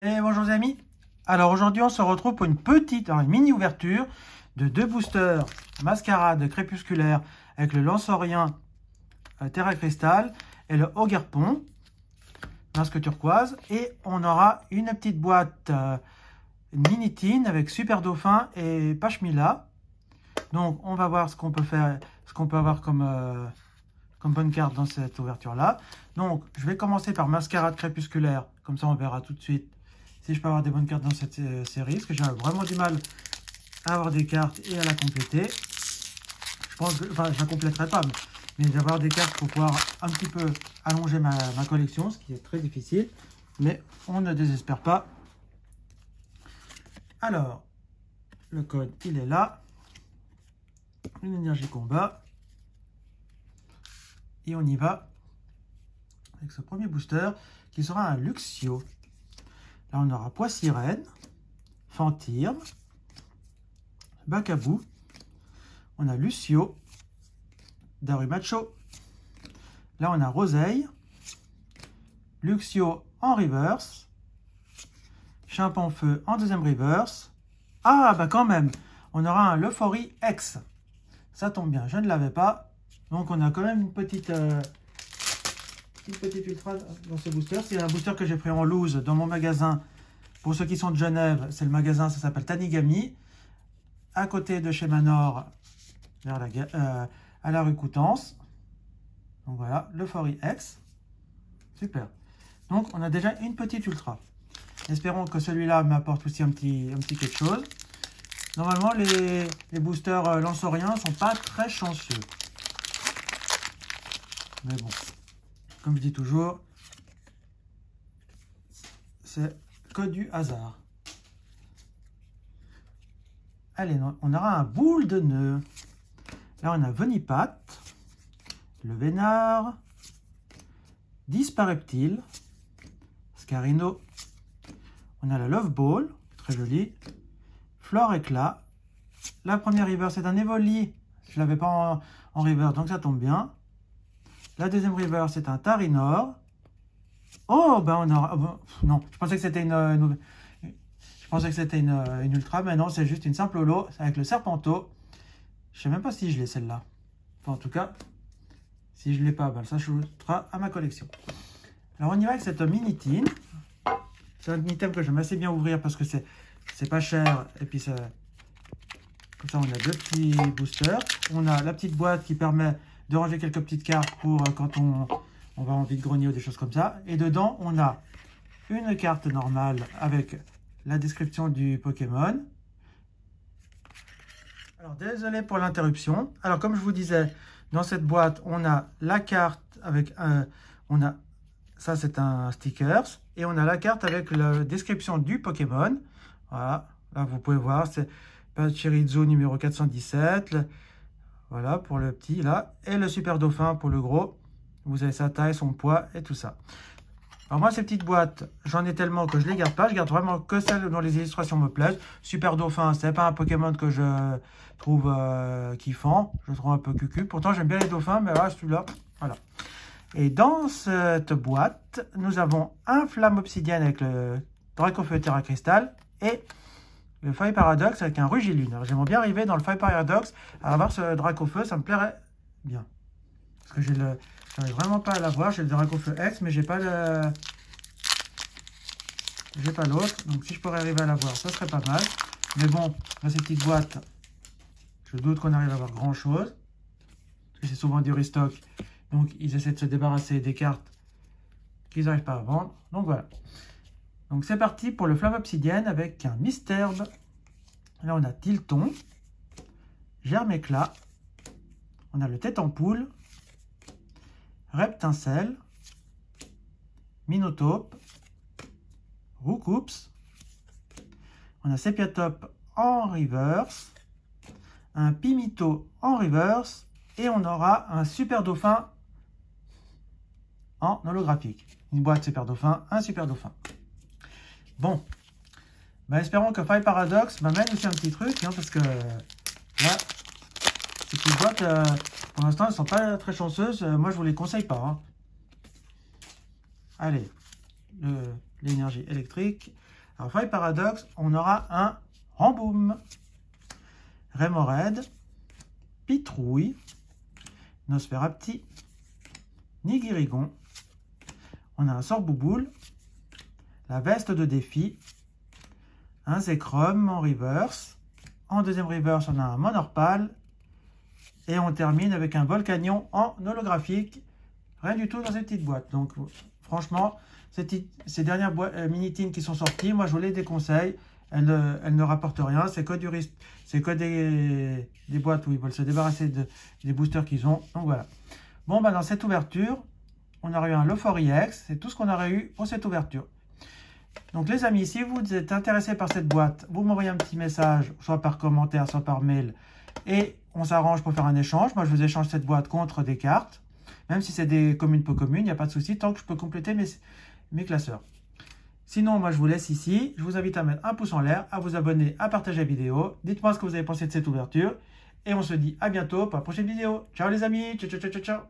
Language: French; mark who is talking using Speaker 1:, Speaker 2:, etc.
Speaker 1: Et bonjour les amis. Alors aujourd'hui on se retrouve pour une mini ouverture de deux boosters Mascarade crépusculaire avec le Lanceorien Terra Cristal et le Ogerpon masque turquoise. Et on aura une petite boîte Mini Tin avec Super Dauphin et Pashmila. Donc on va voir ce qu'on peut faire, ce qu'on peut avoir comme bonne carte dans cette ouverture là. Donc je vais commencer par Mascarade crépusculaire, comme ça on verra tout de suite si je peux avoir des bonnes cartes dans cette série, parce que j'ai vraiment du mal à avoir des cartes et à la compléter. Je pense que, enfin, je la compléterai pas, mais d'avoir des cartes pour pouvoir un petit peu allonger ma collection, ce qui est très difficile, mais on ne désespère pas. Alors, le code, il est là. Une énergie combat. Et on y va avec ce premier booster qui sera un Luxio. Là, on aura Poissirène, Fantirme, Bacabou, on a Lucio, Darumacho. Là, on a Roseille, Luxio en reverse, Chimpanfeu en deuxième reverse. Ah, bah quand même, on aura un Lefory X. Ça tombe bien, je ne l'avais pas. Donc, on a quand même une petite ultra dans ce booster. C'est un booster que j'ai pris en loose dans mon magasin. Pour ceux qui sont de Genève, c'est le magasin, ça s'appelle Tanigami, à côté de chez Manor, vers à la rue Coutances. Donc voilà, le Fory X. Super. Donc on a déjà une petite ultra. Espérons que celui-là m'apporte aussi un petit quelque chose. Normalement, les boosters Lanceoriens sont pas très chanceux. Mais bon, comme je dis toujours, c'est que du hasard. Allez, on aura un boule de nœud. Là, on a Venipat, le Vénard, Dispareptile, Scarino. On a la Love Ball, très jolie. Flore Éclat. La première river, c'est un Evoli. Je ne l'avais pas en river, donc ça tombe bien. La deuxième river, c'est un Tarinor. Oh, ben on aura... non, je pensais que c'était une ultra, mais non, c'est juste une simple holo avec le Serpento. Je sais même pas si je l'ai celle-là. Enfin, en tout cas, si je ne l'ai pas, ben, ça s'ajoutera à ma collection. Alors, on y va avec cette Mini Tin. C'est un item que j'aime assez bien ouvrir parce que c'est pas cher. Et puis, comme ça, on a deux petits boosters. On a la petite boîte qui permet de ranger quelques petites cartes pour quand on va en vide-grenier ou des choses comme ça. Et dedans, on a une carte normale avec la description du Pokémon. Alors, désolé pour l'interruption. Alors, comme je vous disais, dans cette boîte, on a la carte avec ça, c'est un stickers. Et on a la carte avec la description du Pokémon. Voilà. Là, vous pouvez voir, c'est Pachirizo numéro 417. Voilà, pour le petit, là. Et le Super Dauphin pour le gros. Vous avez sa taille, son poids et tout ça. Alors moi, ces petites boîtes, j'en ai tellement que je ne les garde pas. Je garde vraiment que celles dont les illustrations me plaisent. Super Dauphin, c'est pas un Pokémon que je trouve kiffant. Je le trouve un peu cucu. Pourtant, j'aime bien les dauphins, mais là, celui-là, voilà. Et dans cette boîte, nous avons un Flamme Obsidienne avec le Dracofeu Terra Cristal et le Fire Paradox avec un Rugilune. Alors, j'aimerais bien arriver dans le Fire Paradox à avoir ce Dracofeu, ça me plairait bien. Parce que j'arrive vraiment pas à l'avoir. J'ai le Dracofeu X, mais j'ai pas l'autre. Donc si je pourrais arriver à l'avoir, ça serait pas mal. Mais bon, dans ces petites boîtes, je doute qu'on arrive à avoir grand chose. Parce que c'est souvent du restock. Donc ils essaient de se débarrasser des cartes qu'ils n'arrivent pas à vendre. Donc voilà. Donc c'est parti pour le Flamme Obsidienne avec un Misturb. Là on a Tilton, Germe-Éclat, on a le Tête en Poule, Reptincelle, Minotaure, Roucoups, on a Sepiatop en reverse, un Pimito en reverse et on aura un Super Dauphin en holographique. Une boîte Super Dauphin, un Super Dauphin. Bon, bah espérons que Fire Paradox m'amène aussi un petit truc, hein, parce que là, ces petites boîtes, pour l'instant, elles ne sont pas très chanceuses. Moi, je ne vous les conseille pas. Hein. Allez, l'énergie électrique. Alors, Feuille Paradoxe, on aura un Ramboum, Rémorède, Pitrouille, Nosferapti, Nigirigon. On a un Sorbouboule, la Veste de Défi, un Zekrom en reverse. En deuxième reverse, on a un Monorpal. Et on termine avec un Volcanion en holographique. Rien du tout dans ces petites boîtes. Donc, franchement, ces dernières mini-tines qui sont sorties, moi, je vous les déconseille. Elles ne rapportent rien. C'est que des boîtes où ils veulent se débarrasser des boosters qu'ils ont. Donc, voilà. Bon, dans cette ouverture, on aurait eu un Leufori X. C'est tout ce qu'on aurait eu pour cette ouverture. Donc, les amis, si vous êtes intéressés par cette boîte, vous m'envoyez un petit message, soit par commentaire, soit par mail. Et on s'arrange pour faire un échange. Moi, je vous échange cette boîte contre des cartes. Même si c'est des communes peu communes, il n'y a pas de souci, tant que je peux compléter mes classeurs. Sinon, moi, je vous laisse ici. Je vous invite à mettre un pouce en l'air, à vous abonner, à partager la vidéo. Dites-moi ce que vous avez pensé de cette ouverture. Et on se dit à bientôt pour la prochaine vidéo. Ciao les amis. Ciao, ciao, ciao, ciao.